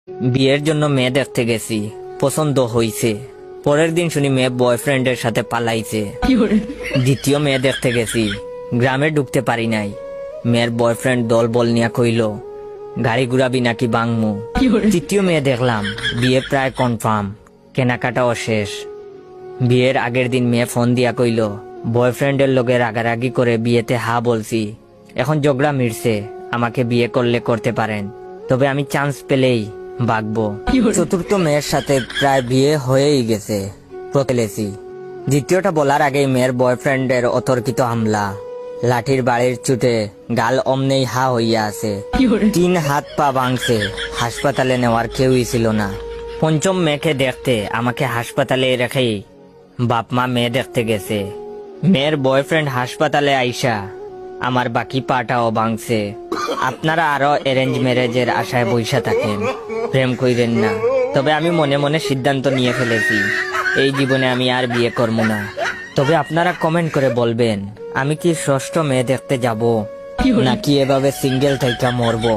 বিয়ের জন্য মেয়ে দেখতে গেছি, পছন্দ হইছে। পরের দিন শুনি মেয়ে বয়ফ্রেন্ডের সাথে পালাইছে। দ্বিতীয় মেয়ে দেখতে গেছি, গ্রামে ঢুকতে পারি নাই। মেয়ের বয়ফ্রেন্ড দল বল নিয়া কইল গাড়ি ঘুরাবি নাকি বাংমু। তৃতীয় মেয়ে দেখলাম, বিয়ে প্রায় কনফার্ম, কেনাকাটাও শেষ। বিয়ের আগের দিন মেয়ে ফোন দিয়া কইল বয়ফ্রেন্ডের লগে রাগারাগি করে বিয়েতে হা বলছি, এখন ঝগড়া মিটছে, আমাকে বিয়ে করলে করতে পারেন, তবে আমি চান্স পেলেই বাগবো। চতুর্থ মেয়ের সাথে প্রায় বিয়ে হয়েই গেছে, প্রতেলেছি। দ্বিতীয়টা বলার আগেই মেয়ের বয়ফ্রেন্ডের অতর্কিত হামলা, লাঠির বাড়ির চুটে গাল অমনেই হা হইয়া আছে, 3 হাত পা ভাঙছে, হাসপাতালে নেওয়ার কেউই ছিল না। পঞ্চম মেয়েকে দেখতে আমাকে হাসপাতালে রেখেই বাপ মা মেয়ে দেখতে গেছে। মেয়ের বয়ফ্রেন্ড হাসপাতালে আইসা আমার বাকি পাটাও ভাঙছে। আপনারা আরো অ্যারেঞ্জ ম্যারেজের আশায় বইসা থাকেন, প্রেম কইরেন না। তবে আমি মনে মনে সিদ্ধান্ত নিয়ে ফেলেছি, এই জীবনে আমি আর বিয়ে করবো না। তবে আপনারা কমেন্ট করে বলবেন আমি কি ষষ্ঠ মেয়ে দেখতে যাব নাকি এভাবে সিঙ্গেল থেকে মরবো।